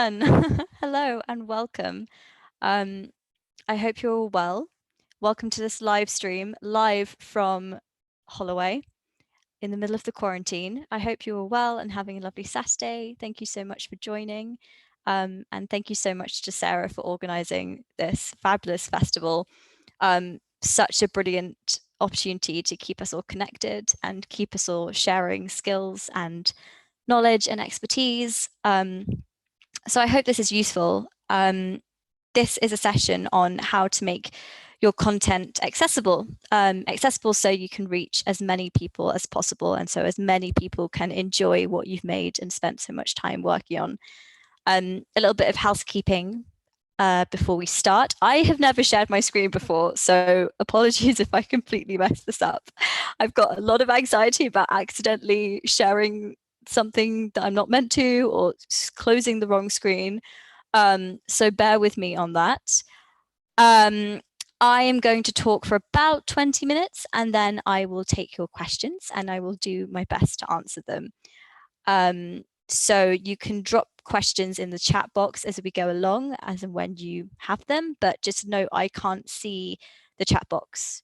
everyone. Hello and welcome. I hope you're all well. Welcome to this live stream, live from Holloway in the middle of the quarantine. I hope you're all well and having a lovely Saturday. Thank you so much for joining. And thank you so much to Sarah for organising this fabulous festival. Such a brilliant opportunity to keep us all connected and keep us all sharing skills and knowledge and expertise. So I hope this is useful. This is a session on how to make your content accessible, accessible so you can reach as many people as possible, and so as many people can enjoy what you've made and spent so much time working on. A little bit of housekeeping before we start. I have never shared my screen before, so apologies if I completely mess this up. I've got a lot of anxiety about accidentally sharing something that I'm not meant to, or closing the wrong screen. So bear with me on that. I am going to talk for about 20 minutes and then I will take your questions and I will do my best to answer them. So you can drop questions in the chat box as we go along, as and when you have them, but just note I can't see the chat box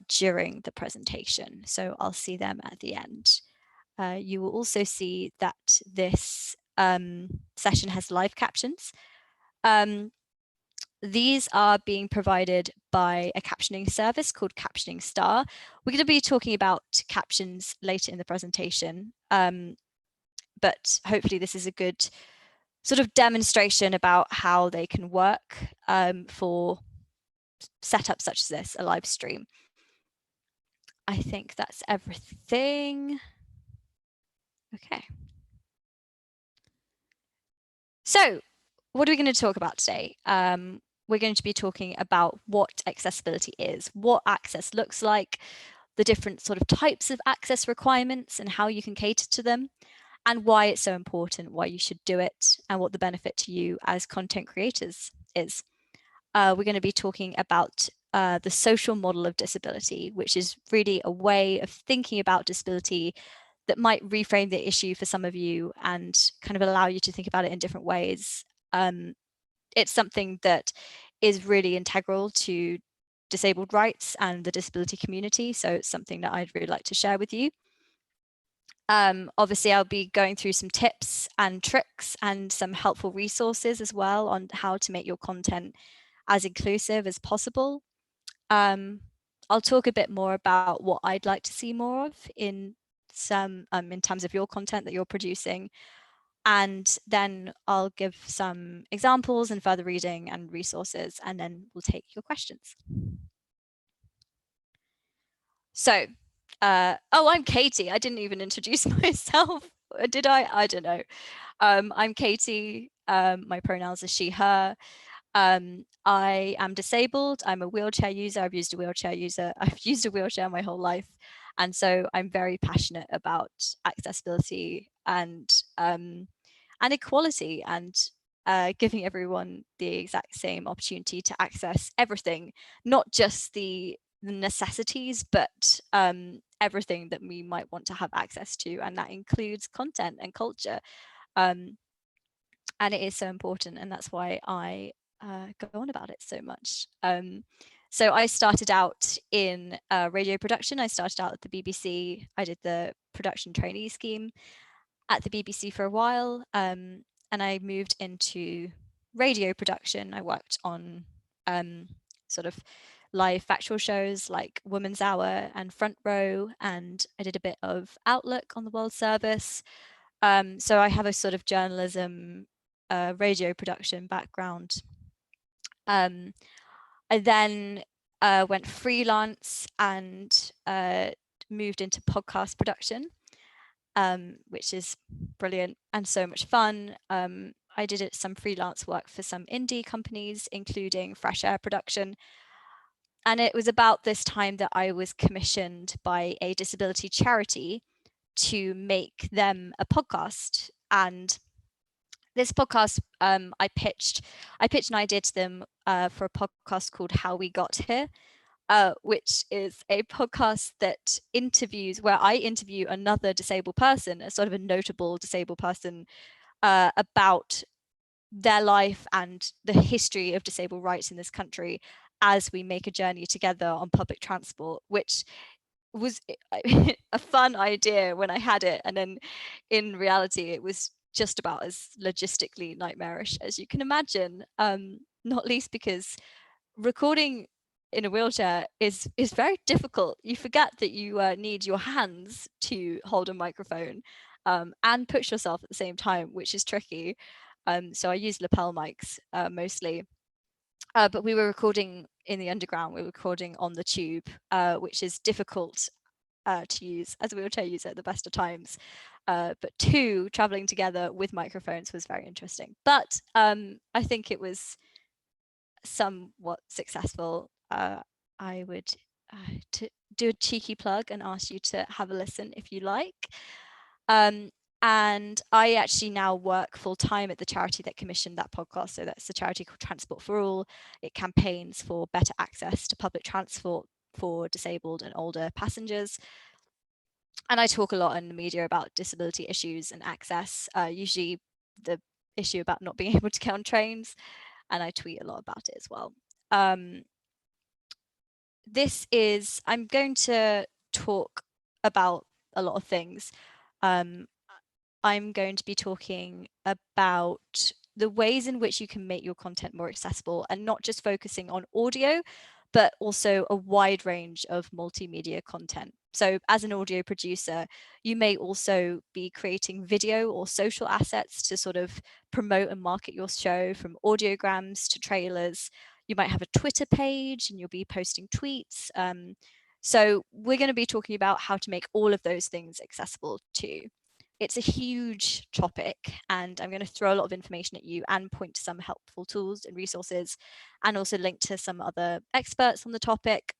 during the presentation, so I'll see them at the end. You will also see that this session has live captions. These are being provided by a captioning service called Captioning Star. We're going to be talking about captions later in the presentation, but hopefully this is a good sort of demonstration about how they can work for setups such as this, a live stream. I think that's everything. Okay. So what are we going to talk about today? We're going to be talking about what accessibility is, what access looks like, the different sort of types of access requirements and how you can cater to them, and why it's so important, why you should do it, and what the benefit to you as content creators is. We're going to be talking about the social model of disability, which is really a way of thinking about disability that might reframe the issue for some of you and kind of allow you to think about it in different ways. It's something that is really integral to disabled rights and the disability community, so it's something that I'd really like to share with you. Obviously, I'll be going through some tips and tricks and some helpful resources as well on how to make your content as inclusive as possible. I'll talk a bit more about what I'd like to see more of in terms of your content that you're producing. And then I'll give some examples and further reading and resources, and then we'll take your questions. So, I'm Katie. I didn't even introduce myself, did I? I don't know. I'm Katie. My pronouns are she, her. I am disabled. I'm a wheelchair user. I've used a wheelchair my whole life. And so I'm very passionate about accessibility and equality and giving everyone the exact same opportunity to access everything, not just the necessities, but everything that we might want to have access to. And that includes content and culture. And it is so important. And that's why I go on about it so much. So I started out in radio production. I started out at the BBC. I did the production trainee scheme at the BBC for a while, and I moved into radio production. I worked on sort of live factual shows like Woman's Hour and Front Row, and I did a bit of Outlook on the World Service. So I have a sort of journalism, radio production background. I then went freelance and moved into podcast production, which is brilliant and so much fun. I did some freelance work for some indie companies, including Fresh Air Production. And it was about this time that I was commissioned by a disability charity to make them a podcast. And this podcast, I pitched an idea to them for a podcast called How We Got Here, which is a podcast that where I interview another disabled person, a sort of a notable disabled person, about their life and the history of disabled rights in this country as we make a journey together on public transport, which was a fun idea when I had it. And then in reality, it was just about as logistically nightmarish as you can imagine, not least because recording in a wheelchair is very difficult. You forget that you need your hands to hold a microphone and push yourself at the same time, which is tricky. So I use lapel mics mostly. But we were recording in the underground, we were recording on the tube, which is difficult to use as a wheelchair user at the best of times. But two, traveling together with microphones was very interesting. But I think it was somewhat successful. I would to do a cheeky plug and ask you to have a listen if you like. And I actually now work full-time at the charity that commissioned that podcast. So that's the charity called Transport for All. It campaigns for better access to public transport for disabled and older passengers. And I talk a lot in the media about disability issues and access, usually the issue about not being able to get on trains, and I tweet a lot about it as well. I'm going to talk about a lot of things. I'm going to be talking about the ways in which you can make your content more accessible, and not just focusing on audio, but also a wide range of multimedia content. So as an audio producer, you may also be creating video or social assets to sort of promote and market your show, from audiograms to trailers. You might have a Twitter page and you'll be posting tweets. So we're going to be talking about how to make all of those things accessible too. It's a huge topic, and I'm going to throw a lot of information at you and point to some helpful tools and resources, and also link to some other experts on the topic.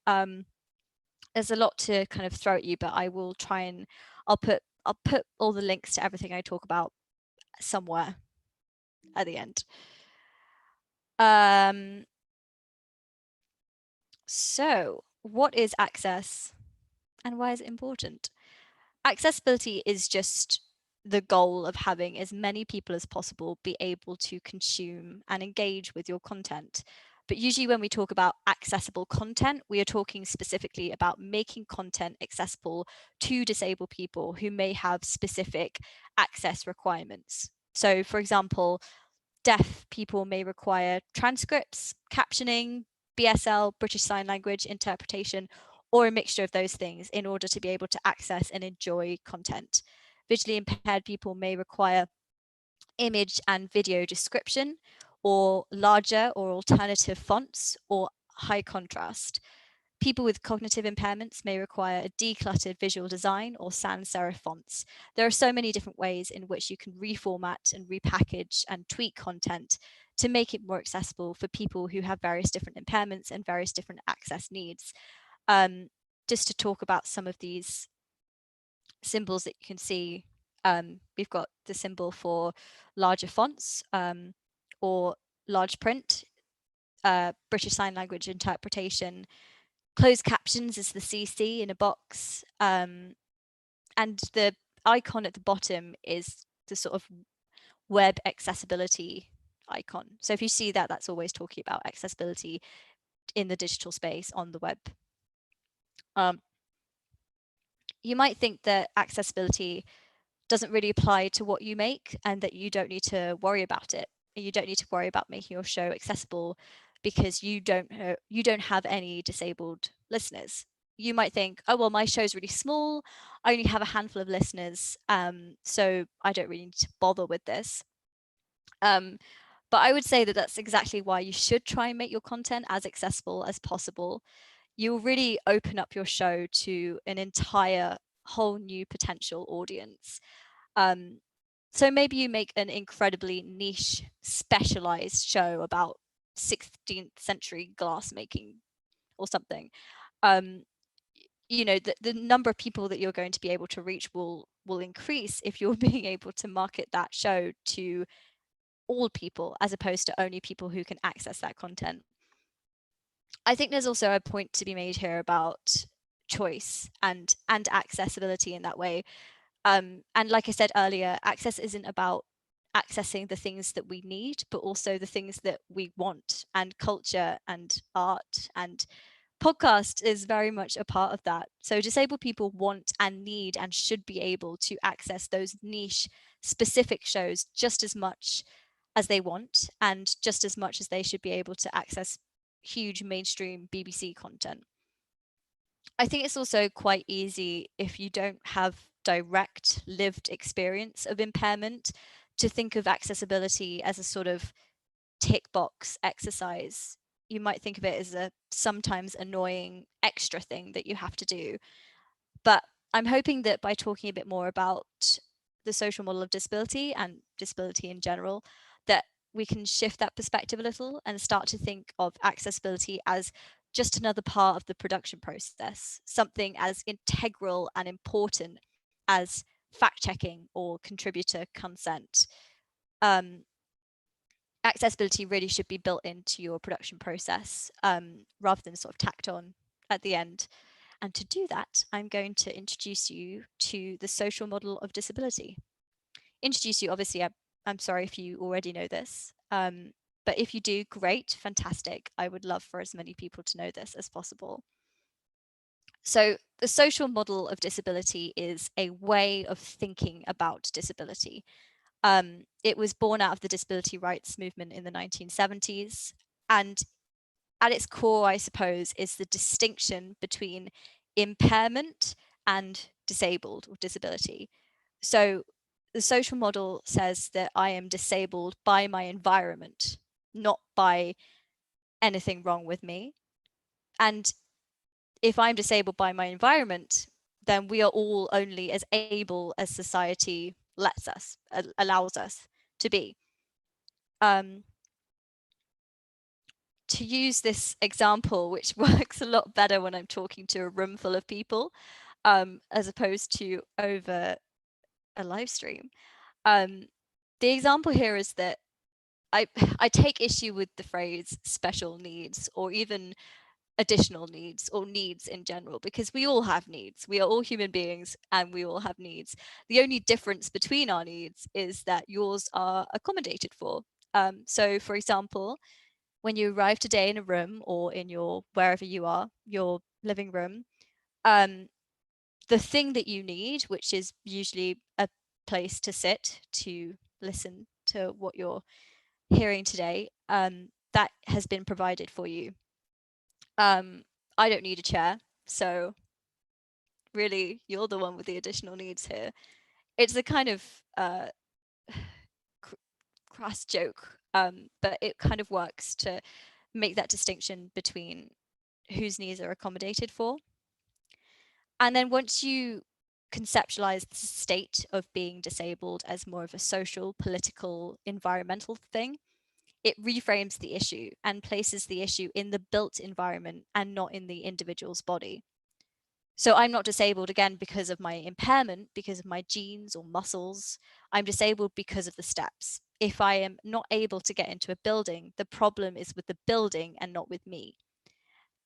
There's a lot to kind of throw at you, but I will try and I'll put all the links to everything I talk about somewhere at the end. So what is access and why is it important? Accessibility is just the goal of having as many people as possible be able to consume and engage with your content. But usually when we talk about accessible content, we are talking specifically about making content accessible to disabled people who may have specific access requirements. So for example, deaf people may require transcripts, captioning, BSL, British Sign Language interpretation, or a mixture of those things in order to be able to access and enjoy content. Visually impaired people may require image and video description, or larger or alternative fonts, or high contrast. People with cognitive impairments may require a decluttered visual design or sans serif fonts. There are so many different ways in which you can reformat and repackage and tweak content to make it more accessible for people who have various different impairments and various different access needs. Just to talk about some of these symbols that you can see, we've got the symbol for larger fonts or large print, British Sign Language interpretation. Closed captions is the CC in a box, and the icon at the bottom is the sort of web accessibility icon. So if you see that, that's always talking about accessibility in the digital space on the web. You might think that accessibility doesn't really apply to what you make and that you don't need to worry about it. You don't need to worry about making your show accessible because you don't have any disabled listeners. You might think, oh, well, my show's really small. I only have a handful of listeners, so I don't really need to bother with this. But I would say that that's exactly why you should try and make your content as accessible as possible. You'll really open up your show to an entire whole new potential audience. So maybe you make an incredibly niche, specialized show about 16th century glass making or something. You know, the number of people that you're going to be able to reach will increase if you're being able to market that show to all people as opposed to only people who can access that content. I think there's also a point to be made here about choice and accessibility in that way. And like I said earlier, access isn't about accessing the things that we need, but also the things that we want, and culture and art and podcast is very much a part of that. So disabled people want and need and should be able to access those niche specific shows just as much as they want, and just as much as they should be able to access huge mainstream BBC content. I think it's also quite easy, if you don't have direct lived experience of impairment, to think of accessibility as a sort of tick box exercise. You might think of it as a sometimes annoying extra thing that you have to do. But I'm hoping that by talking a bit more about the social model of disability and disability in general, that we can shift that perspective a little and start to think of accessibility as just another part of the production process, something as integral and important as fact checking or contributor consent. Accessibility really should be built into your production process, rather than sort of tacked on at the end. And to do that, I'm going to introduce you to the social model of disability. Introduce you, obviously, I'm sorry if you already know this, but if you do, great, fantastic. I would love for as many people to know this as possible. So the social model of disability is a way of thinking about disability. It was born out of the disability rights movement in the 1970s. And at its core, I suppose, is the distinction between impairment and disabled or disability. So the social model says that I am disabled by my environment, not by anything wrong with me. And if I'm disabled by my environment, then we are all only as able as society lets us, allows us to be. To use this example, which works a lot better when I'm talking to a room full of people, as opposed to over a live stream. The example here is that I take issue with the phrase special needs, or even additional needs, or needs in general, because we all have needs. We are all human beings and we all have needs. The only difference between our needs is that yours are accommodated for. So for example, when you arrive today in a room, or in your wherever you are, your living room, the thing that you need, which is usually a place to sit to listen to what you're hearing today, that has been provided for you. I don't need a chair, so really you're the one with the additional needs here. It's a kind of crass joke, but it kind of works to make that distinction between whose needs are accommodated for. And then once you conceptualize the state of being disabled as more of a social, political, environmental thing, it reframes the issue and places the issue in the built environment and not in the individual's body. So I'm not disabled, again, because of my impairment, because of my genes or muscles. I'm disabled because of the steps. If I am not able to get into a building, the problem is with the building and not with me.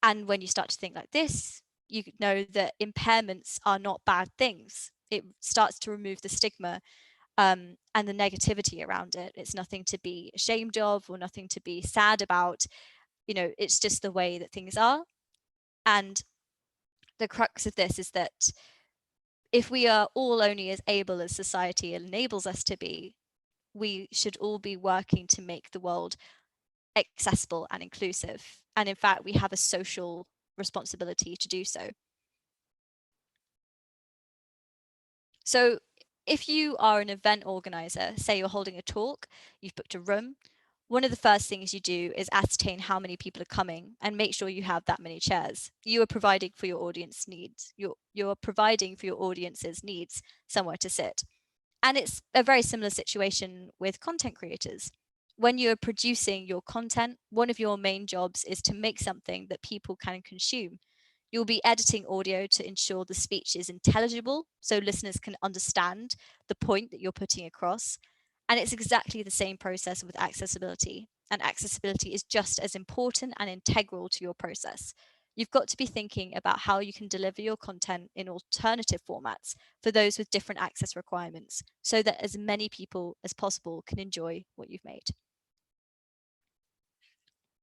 And when you start to think like this, you know that impairments are not bad things. It starts to remove the stigma and the negativity around it. It's nothing to be ashamed of or nothing to be sad about. You know, it's just the way that things are. And the crux of this is that if we are all only as able as society enables us to be, we should all be working to make the world accessible and inclusive. And in fact, we have a social responsibility to do so. So if you are an event organizer, say you're holding a talk, you've booked a room, one of the first things you do is ascertain how many people are coming and make sure you have that many chairs. You are providing for your audience needs. You're providing for your audience's needs somewhere to sit. And it's a very similar situation with content creators. When you're producing your content, one of your main jobs is to make something that people can consume. You'll be editing audio to ensure the speech is intelligible so listeners can understand the point that you're putting across. And it's exactly the same process with accessibility. And accessibility is just as important and integral to your process. you've got to be thinking about how you can deliver your content in alternative formats for those with different access requirements, so that as many people as possible can enjoy what you've made.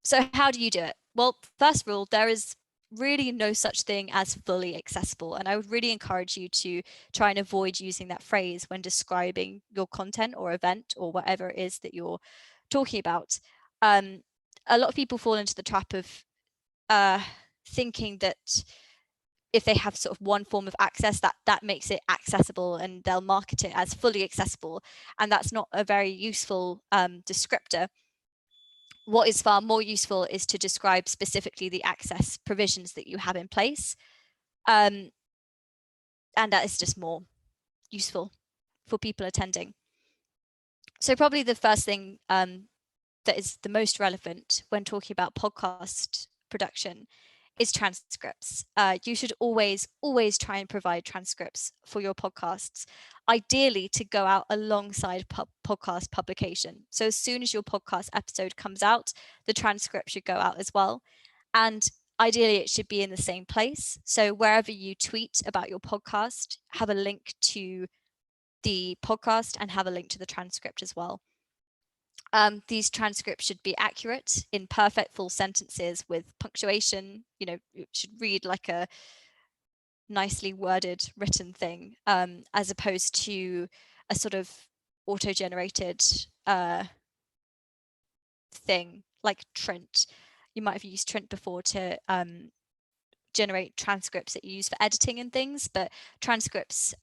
So how do you do it? Well, first of all, there is really no such thing as fully accessible. And I would really encourage you to try and avoid using that phrase when describing your content or event or whatever it is that you're talking about. A lot of people fall into the trap of thinking that if they have sort of one form of access, that makes it accessible and they'll market it as fully accessible. And that's not a very useful descriptor. What is far more useful is to describe specifically the access provisions that you have in place. And that is just more useful for people attending. So probably the first thing that is the most relevant when talking about podcast production is transcripts. You should always try and provide transcripts for your podcasts, ideally to go out alongside podcast publication. So as soon as your podcast episode comes out, the transcript should go out as well. And ideally it should be in the same place. So wherever you tweet about your podcast, have a link to the podcast and have a link to the transcript as well. These transcripts should be accurate in perfect full sentences with punctuation. You know, it should read like a nicely worded written thing, as opposed to a sort of auto-generated thing like Trint. You might have used Trint before to generate transcripts that you use for editing and things, but transcripts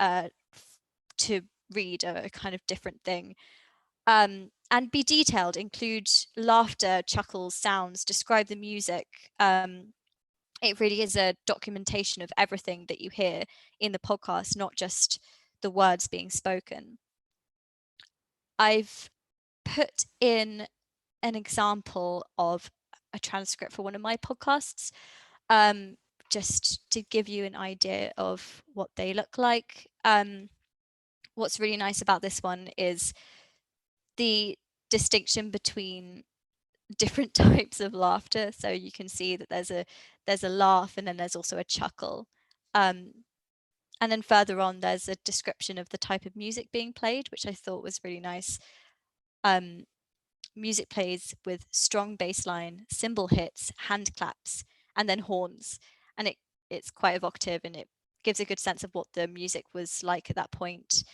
to read are a kind of different thing. And be detailed, include laughter, chuckles, sounds, describe the music. It really is a documentation of everything that you hear in the podcast, not just the words being spoken. I've put in an example of a transcript for one of my podcasts, just to give you an idea of what they look like. What's really nice about this one is the distinction between different types of laughter. So you can see that there's a laugh and then there's also a chuckle. And then further on, there's a description of the type of music being played, which I thought was really nice. Music plays with strong bass line, cymbal hits, hand claps, and then horns. And it's quite evocative and it gives a good sense of what the music was like at that point.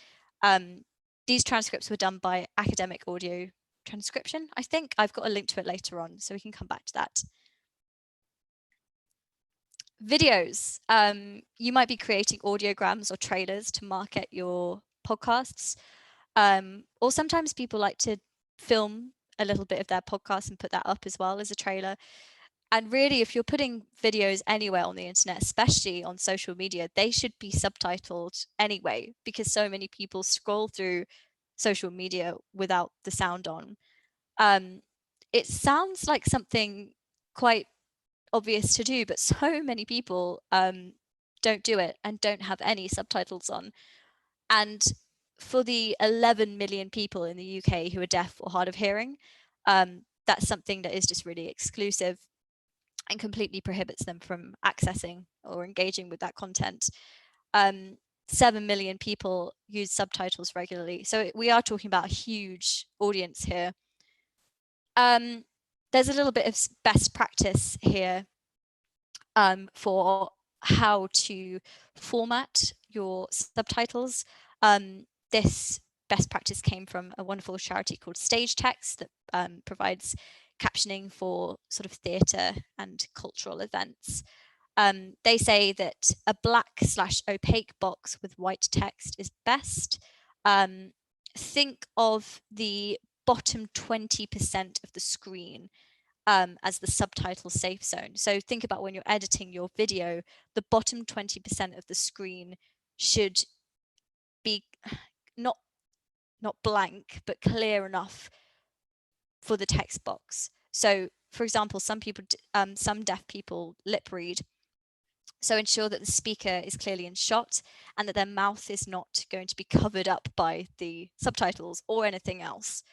These transcripts were done by Academic Audio Transcription. I think I've got a link to it later on, so we can come back to that. Videos. You might be creating audiograms or trailers to market your podcasts. Or sometimes people like to film a little bit of their podcast and put that up as well as a trailer. And really, if you're putting videos anywhere on the internet, especially on social media, they should be subtitled anyway, because so many people scroll through social media without the sound on. It sounds like something quite obvious to do, but so many people don't do it and don't have any subtitles on. And for the 11 million people in the UK who are deaf or hard of hearing, that's something that is just really exclusive and completely prohibits them from accessing or engaging with that content. 7 million people use subtitles regularly. So we are talking about a huge audience here. There's a little bit of best practice here for how to format your subtitles. This best practice came from a wonderful charity called Stage Text that provides captioning for sort of theatre and cultural events. They say that a black/opaque box with white text is best. Think of the bottom 20% of the screen as the subtitle safe zone. So think about when you're editing your video, the bottom 20% of the screen should be not blank, but clear enough for the text box. So for example, some deaf people lip read. So ensure that the speaker is clearly in shot and that their mouth is not going to be covered up by the subtitles or anything else.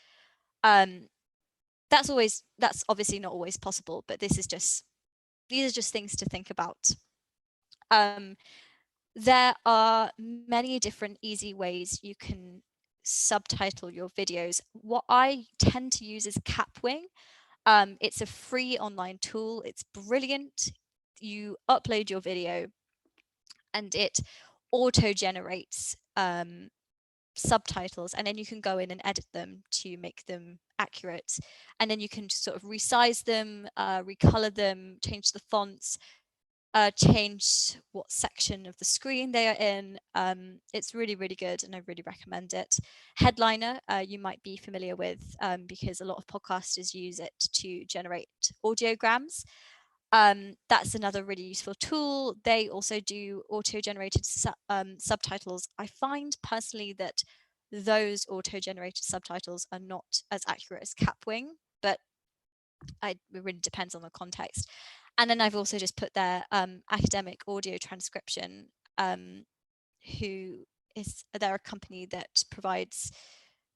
That's obviously not always possible, but this is just these are just things to think about. There are many different easy ways you can subtitle your videos. What I tend to use is Capwing. It's a free online tool. It's brilliant. You upload your video and it auto-generates subtitles, and then you can go in and edit them to make them accurate, and then you can sort of resize them, recolor them, change the fonts, change what section of the screen they are in. It's really, really good, and I really recommend it. Headliner, you might be familiar with, because a lot of podcasters use it to generate audiograms. That's another really useful tool. They also do auto-generated subtitles. I find personally that those auto-generated subtitles are not as accurate as Capwing, but it really depends on the context. And then I've also just put there Academic Audio Transcription, they're a company that provides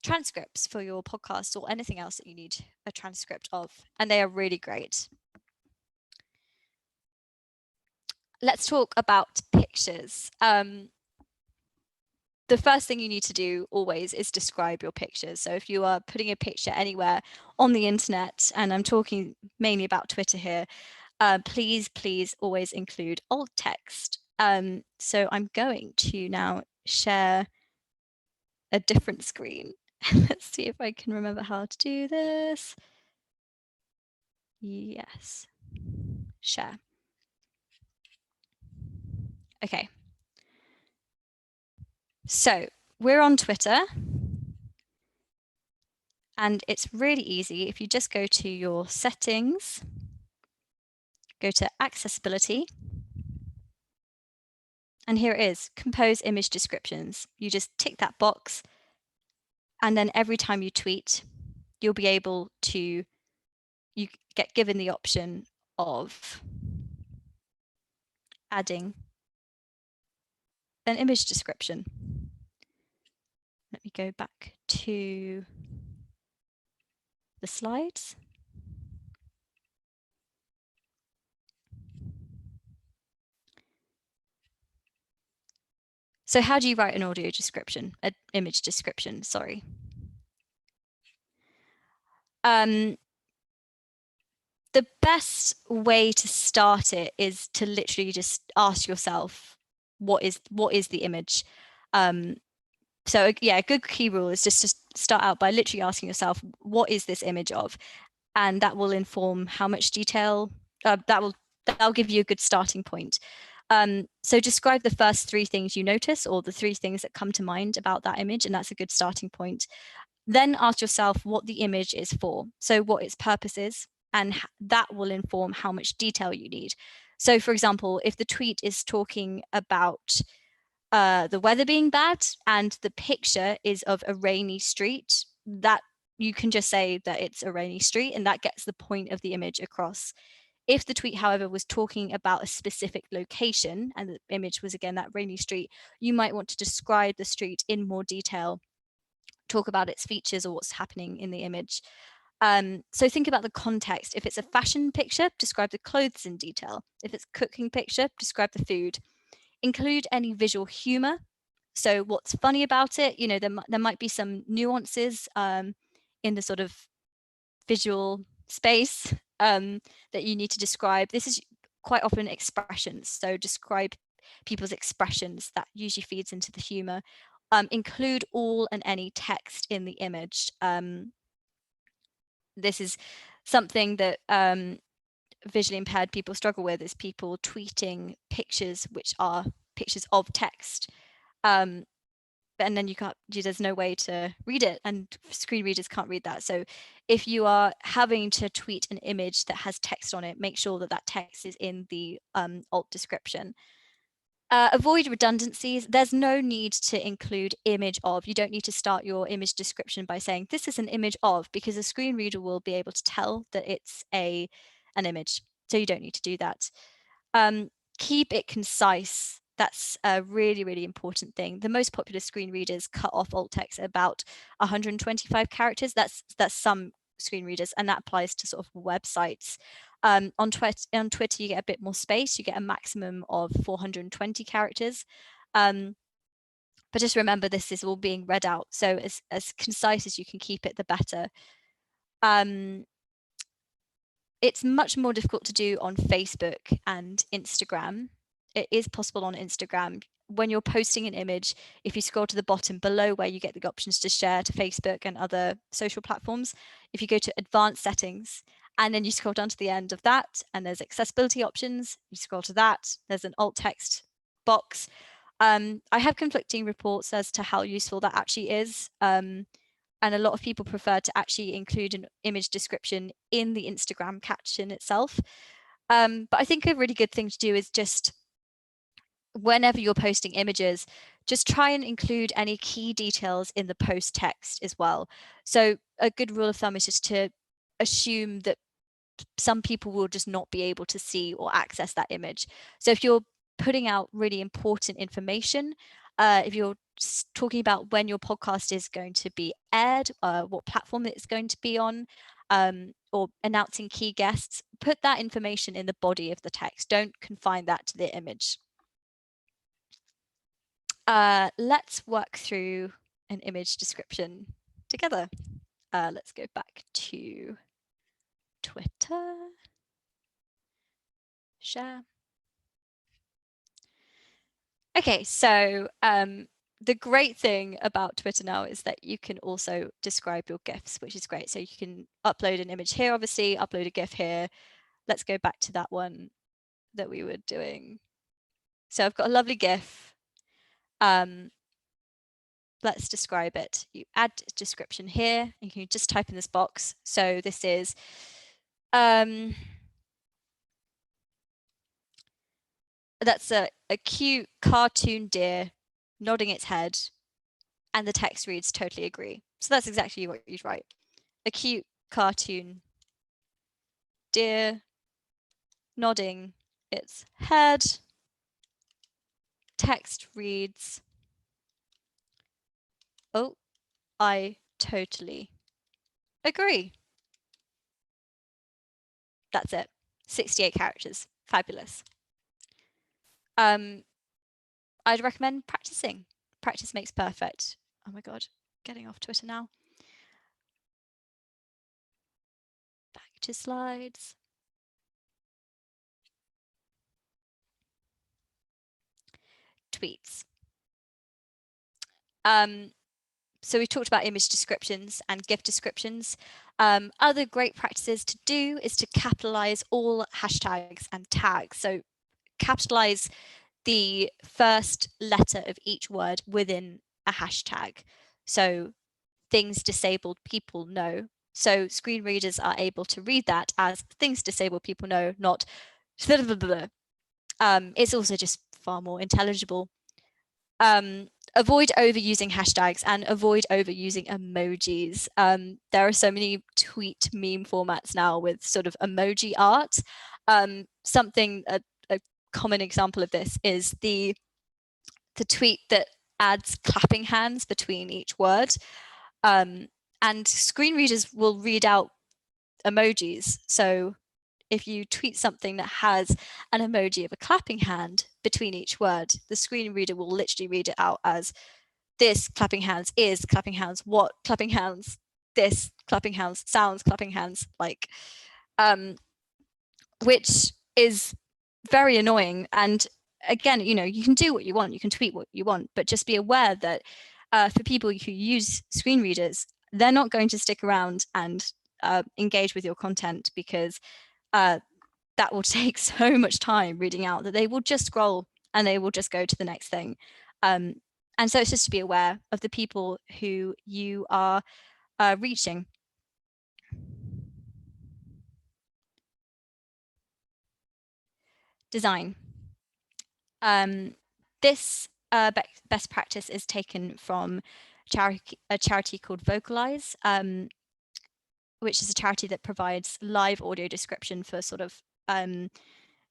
transcripts for your podcast or anything else that you need a transcript of, and they are really great. Let's talk about pictures. The first thing you need to do always is describe your pictures. So if you are putting a picture anywhere on the internet, and I'm talking mainly about Twitter here, please always include alt text. So I'm going to now share a different screen. Let's see if I can remember how to do this. Yes, share. Okay. So we're on Twitter, and it's really easy. If you just go to your settings, go to accessibility, and here it is, compose image descriptions. You just tick that box, and then every time you tweet, you'll be able to, you get given the option of adding an image description. Let me go back to the slides. So how do you write an audio description, an image description, sorry. The best way to start it is to literally just ask yourself, what is the image? So yeah, a good key rule is just to start out by literally asking yourself, what is this image of? And that will inform how much detail, that'll give you a good starting point. So describe the first 3 things you notice, or the 3 things that come to mind about that image, and that's a good starting point. Then ask yourself what the image is for, so what its purpose is, and that will inform how much detail you need. So for example, if the tweet is talking about the weather being bad and the picture is of a rainy street, that you can just say that it's a rainy street, and that gets the point of the image across. If the tweet, however, was talking about a specific location and the image was again that rainy street, you might want to describe the street in more detail, talk about its features or what's happening in the image. So think about the context. If it's a fashion picture, describe the clothes in detail. If it's a cooking picture, describe the food. Include any visual humor. So what's funny about it? You know, there might be some nuances in the sort of visual space that you need to describe. This is quite often expressions. So describe people's expressions. That usually feeds into the humor. Include all and any text in the image. This is something that visually impaired people struggle with, is people tweeting pictures which are pictures of text. And then there's no way to read it, and screen readers can't read that. So if you are having to tweet an image that has text on it, make sure that that text is in the alt description. Avoid redundancies. There's no need to include image of. You don't need to start your image description by saying this is an image of, because a screen reader will be able to tell that it's an image. So you don't need to do that. Keep it concise. That's a really, really important thing. The most popular screen readers cut off alt text at about 125 characters. That's some screen readers, and that applies to sort of websites. On Twitter, you get a bit more space. You get a maximum of 420 characters. But just remember, this is all being read out. So as concise as you can keep it, the better. It's much more difficult to do on Facebook and Instagram. It is possible on Instagram. When you're posting an image, if you scroll to the bottom below where you get the options to share to Facebook and other social platforms, if you go to advanced settings and then you scroll down to the end of that and there's accessibility options, you scroll to that, there's an alt text box. I have conflicting reports as to how useful that actually is. And a lot of people prefer to actually include an image description in the Instagram caption itself. But I think a really good thing to do is just, whenever you're posting images, just try and include any key details in the post text as well. So a good rule of thumb is just to assume that some people will just not be able to see or access that image. So if you're putting out really important information, if you're talking about when your podcast is going to be aired, what platform it's going to be on, or announcing key guests, put that information in the body of the text. Don't confine that to the image. Let's work through an image description together. Let's go back to Twitter. Share. Okay, so the great thing about Twitter now is that you can also describe your GIFs, which is great. So you can upload an image here, obviously, upload a GIF here. Let's go back to that one that we were doing. So I've got a lovely GIF. Let's describe it. You add a description here, and you can just type in this box. So this is that's a cute cartoon deer nodding its head, and the text reads "totally agree." So that's exactly what you'd write. A cute cartoon deer nodding its head. Text reads, "Oh, I totally agree." That's it. 68 characters. Fabulous. I'd recommend practicing. Practice makes perfect. Oh my God, getting off Twitter now. Back to slides. Tweets. So we talked about image descriptions and GIF descriptions. Other great practices to do is to capitalize all hashtags and tags. So capitalize the first letter of each word within a hashtag. So things disabled people know. So screen readers are able to read that as things disabled people know, not it's also just far more intelligible. Avoid overusing hashtags and avoid overusing emojis. There are so many tweet meme formats now with sort of emoji art. A common example of this is the tweet that adds clapping hands between each word. And screen readers will read out emojis. So if you tweet something that has an emoji of a clapping hand between each word, the screen reader will literally read it out as this clapping hands is clapping hands, what clapping hands, this clapping hands, sounds clapping hands, like, which is very annoying. And again, you know, you can do what you want, you can tweet what you want, but just be aware that for people who use screen readers, they're not going to stick around and engage with your content, because that will take so much time reading out that they will just scroll and they will just go to the next thing. And so it's just to be aware of the people who you are reaching. Design. This best practice is taken from a charity called Vocalize, which is a charity that provides live audio description for sort of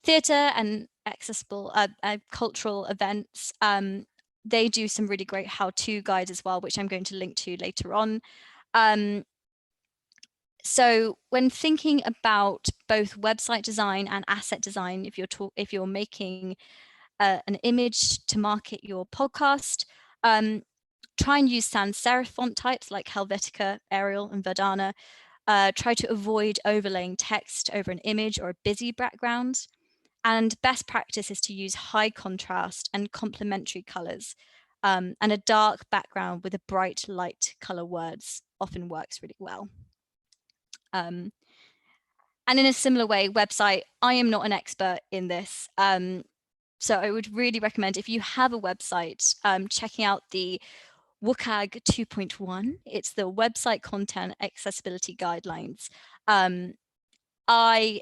theatre and accessible cultural events. They do some really great how-to guides as well, which I'm going to link to later on. So when thinking about both website design and asset design. If you're making an image to market your podcast, try and use sans serif font types like Helvetica, Arial, and Verdana. Try to avoid overlaying text over an image or a busy background. And best practice is to use high contrast and complementary colors. And a dark background with a bright light color words often works really well. And in a similar way, website, I am not an expert in this. So I would really recommend, if you have a website, checking out the WCAG 2.1. It's the Website Content Accessibility Guidelines. I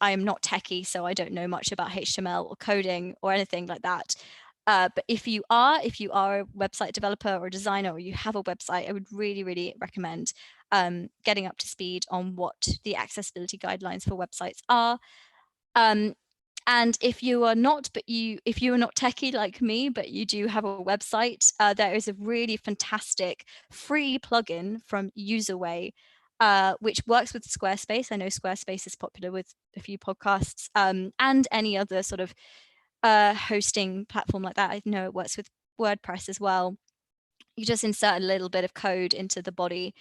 am not techie, so I don't know much about HTML or coding or anything like that. But if you are a website developer or designer, or you have a website, I would really, really recommend getting up to speed on what the accessibility guidelines for websites are. And if you are not, if you are not techie like me, but you do have a website, there is a really fantastic free plugin from Userway, which works with Squarespace. I know Squarespace is popular with a few podcasts, and any other sort of hosting platform like that. I know it works with WordPress as well. You just insert a little bit of code into the body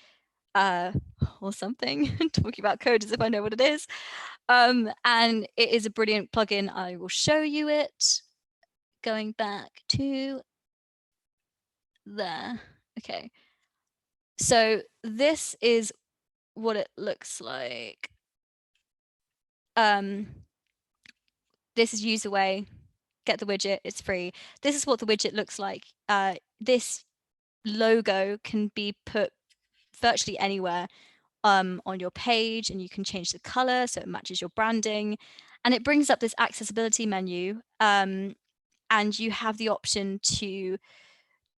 or something. Talking about code as if I know what it is. And it is a brilliant plugin. I will show you it. Going back to there. Okay. So this is what it looks like. This is Userway. Get the widget, it's free. This is what the widget looks like. This logo can be put virtually anywhere on your page, and you can change the color so it matches your branding, and it brings up this accessibility menu, and you have the option to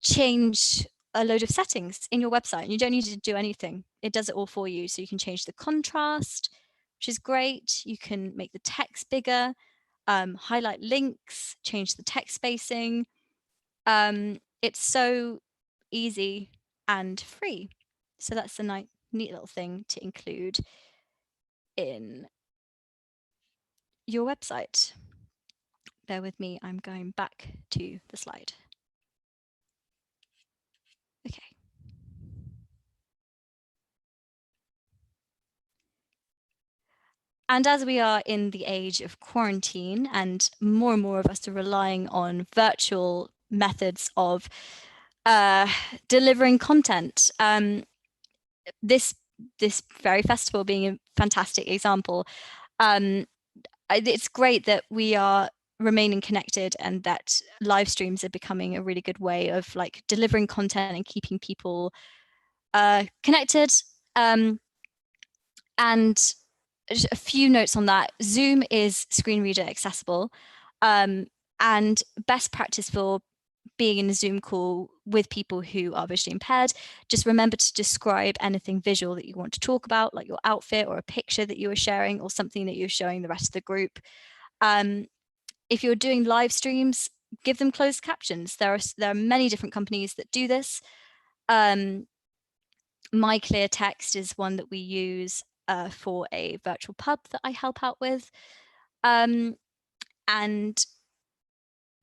change a load of settings in your website, and you don't need to do anything. It does it all for you. So you can change the contrast, which is great. You can make the text bigger, highlight links, change the text spacing. It's so easy and free. So that's a neat little thing to include in your website. Bear with me, I'm going back to the slide. Okay. And as we are in the age of quarantine, and more of us are relying on virtual methods of delivering content, this very festival being a fantastic example, it's great that we are remaining connected, and that live streams are becoming a really good way of like delivering content and keeping people connected. And a few notes on that. Zoom is screen reader accessible, and best practice for being in a Zoom call with people who are visually impaired, just remember to describe anything visual that you want to talk about, like your outfit or a picture that you are sharing or something that you're showing the rest of the group. If you're doing live streams, give them closed captions. There are many different companies that do this. My Clear Text is one that we use for a virtual pub that I help out with. And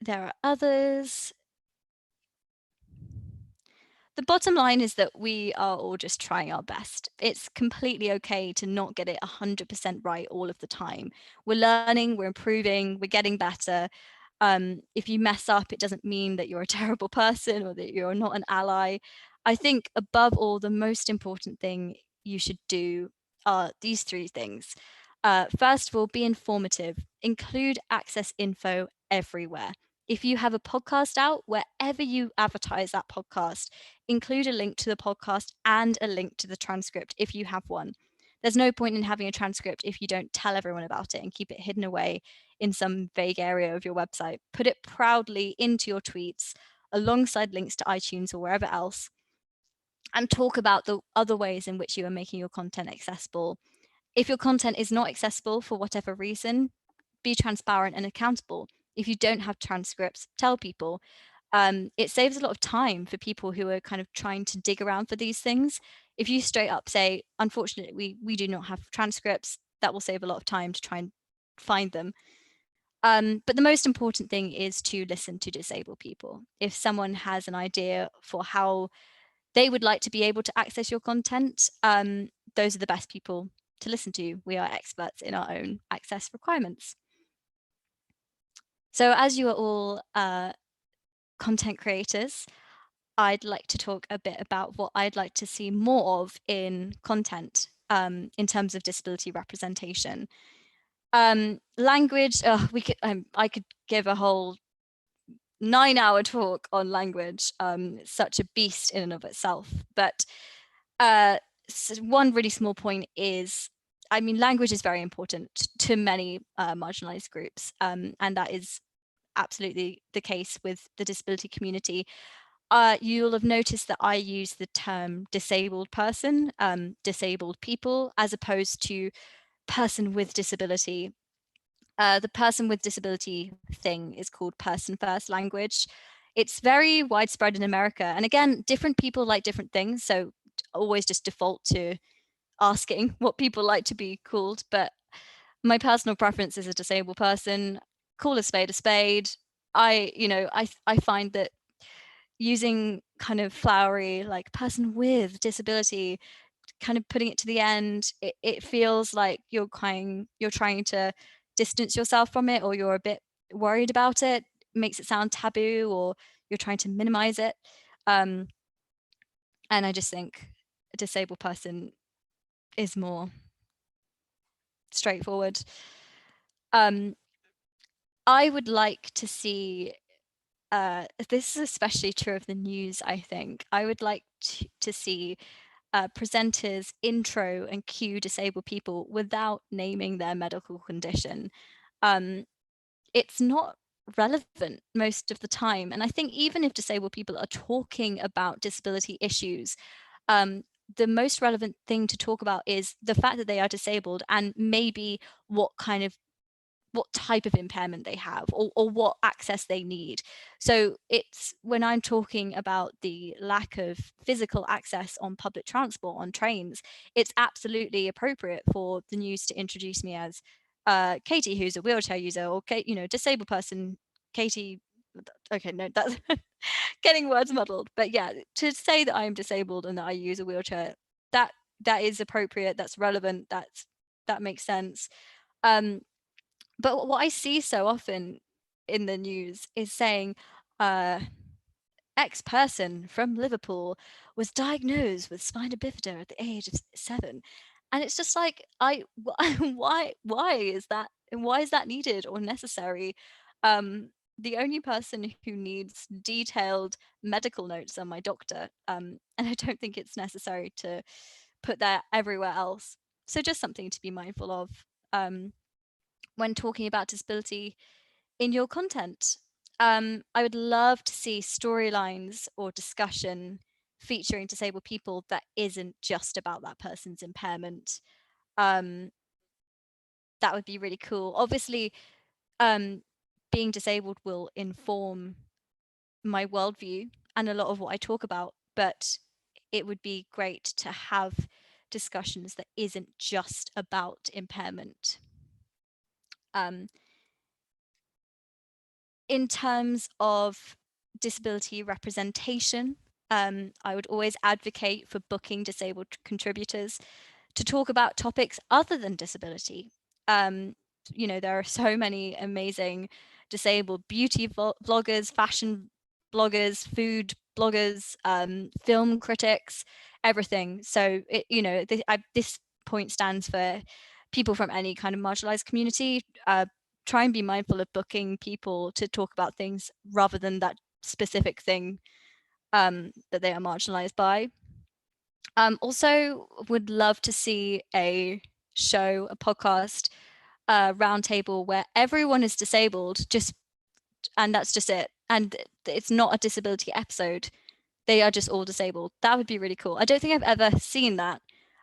there are others. The bottom line is that we are all just trying our best. It's completely okay to not get it 100% right all of the time. We're learning, we're improving, we're getting better. If you mess up, it doesn't mean that you're a terrible person or that you're not an ally. I think above all, the most important thing you should do are these three things. First of all, be informative. Include access info everywhere. If you have a podcast out, wherever you advertise that podcast, include a link to the podcast and a link to the transcript if you have one. There's no point in having a transcript if you don't tell everyone about it and keep it hidden away in some vague area of your website. Put it proudly into your tweets alongside links to iTunes or wherever else, and talk about the other ways in which you are making your content accessible. If your content is not accessible for whatever reason, be transparent and accountable. If you don't have transcripts, tell people. It saves a lot of time for people who are kind of trying to dig around for these things. If you straight up say, unfortunately, we do not have transcripts, that will save a lot of time to try and find them. But the most important thing is to listen to disabled people. If someone has an idea for how they would like to be able to access your content, those are the best people to listen to. We are experts in our own access requirements. So as you are all content creators, I'd like to talk a bit about what I'd like to see more of in content in terms of disability representation. Language, I could give a whole 9-hour talk on language. It's such a beast in and of itself. But so one really small point is, I mean, language is very important to many marginalized groups, and that is absolutely the case with the disability community. You'll have noticed that I use the term disabled person, disabled people, as opposed to person with disability. The person with disability thing is called person first language. It's very widespread in America. And again, different people like different things. So always just default to asking what people like to be called. But my personal preference is a disabled person. Call a spade a spade. I find that using kind of flowery, like person with disability, kind of putting it to the end, it feels like you're trying to distance yourself from it, or you're a bit worried about it. Makes it sound taboo, or you're trying to minimize it. And I just think a disabled person is more straightforward. I would like to see, this is especially true of the news, I think. I would like to see presenters intro and cue disabled people without naming their medical condition. It's not relevant most of the time. And I think even if disabled people are talking about disability issues, the most relevant thing to talk about is the fact that they are disabled, and maybe what type of impairment they have, or what access they need. So it's when I'm talking about the lack of physical access on public transport, on trains, it's absolutely appropriate for the news to introduce me as Katie, who's a wheelchair user, or disabled person, Katie. Okay, no, that's getting words muddled. But yeah, to say that I am disabled and that I use a wheelchair, that is appropriate, that's relevant, that makes sense. But what I see so often in the news is saying, X person from Liverpool was diagnosed with spina bifida at the age of 7. And it's just like, why is that needed or necessary? The only person who needs detailed medical notes are my doctor. And I don't think it's necessary to put that everywhere else. So just something to be mindful of when talking about disability in your content. I would love to see storylines or discussion featuring disabled people that isn't just about that person's impairment. That would be really cool. Obviously, being disabled will inform my worldview and a lot of what I talk about, but it would be great to have discussions that isn't just about impairment. In terms of disability representation, I would always advocate for booking disabled contributors to talk about topics other than disability. There are so many amazing disabled beauty vloggers, fashion bloggers, food bloggers, film critics, everything. So this point stands for people from any kind of marginalized community. Try and be mindful of booking people to talk about things rather than that specific thing that they are marginalized by. Also would love to see a show, a podcast, roundtable where everyone is disabled, and that's just it. And it's not a disability episode. They are just all disabled. That would be really cool. I don't think I've ever seen that,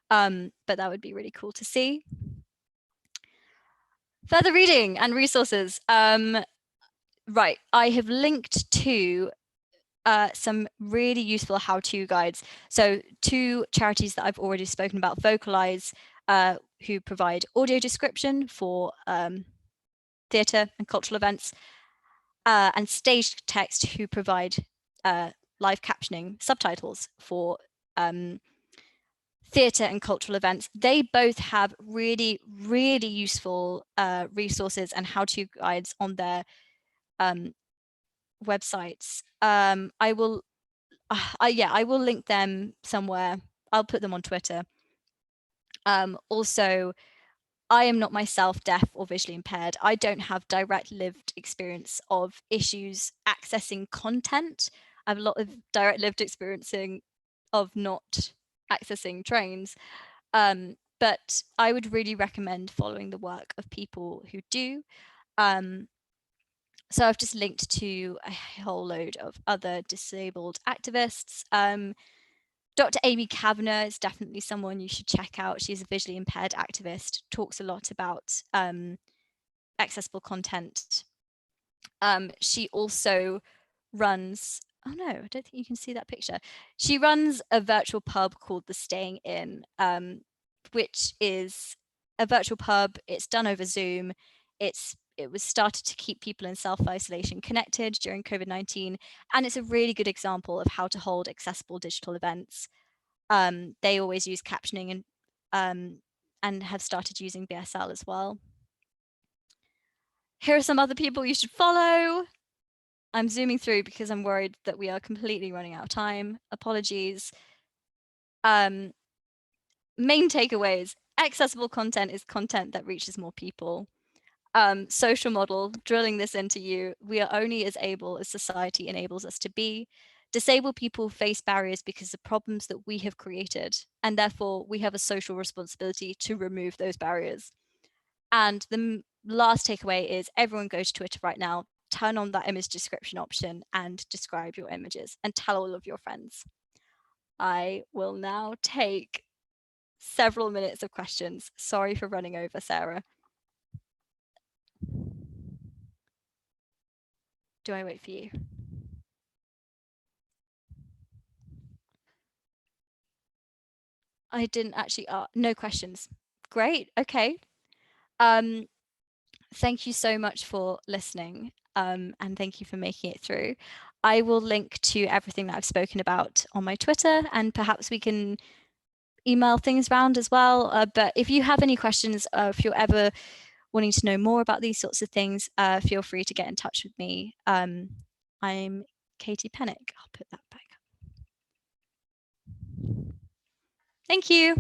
but that would be really cool to see. Further reading and resources. Right, I have linked to some really useful how-to guides. So 2 charities that I've already spoken about, Vocalize who provide audio description for theatre and cultural events, and Stage Text, who provide live captioning subtitles for theatre and cultural events. They both have really, really useful resources and how-to guides on their websites. I will link them somewhere. I'll put them on Twitter. Also, I am not myself deaf or visually impaired. I don't have direct lived experience of issues accessing content. I have a lot of direct lived experiencing of not accessing trains. But I would really recommend following the work of people who do. So I've just linked to a whole load of other disabled activists. Dr. Amy Kavanagh is definitely someone you should check out. She's a visually impaired activist, talks a lot about accessible content. She also runs, oh no, I don't think you can see that picture. She runs a virtual pub called The Staying Inn, which is a virtual pub. It's done over Zoom. It was started to keep people in self-isolation connected during COVID-19, and it's a really good example of how to hold accessible digital events. They always use captioning and have started using BSL as well. Here are some other people you should follow. I'm zooming through because I'm worried that we are completely running out of time. Apologies. Main takeaways: accessible content is content that reaches more people. Social model, drilling this into you, we are only as able as society enables us to be. Disabled people face barriers because of problems that we have created, and therefore we have a social responsibility to remove those barriers. And the last takeaway is everyone go to Twitter right now, turn on that image description option and describe your images and tell all of your friends. I will now take several minutes of questions. Sorry for running over, Sarah. Do I wait for you? I didn't actually, no questions. Great, okay. Thank you so much for listening, and thank you for making it through. I will link to everything that I've spoken about on my Twitter, and perhaps we can email things around as well. But if you have any questions, if you're ever wanting to know more about these sorts of things, feel free to get in touch with me. I'm Katie Pennick. I'll put that back up. Thank you.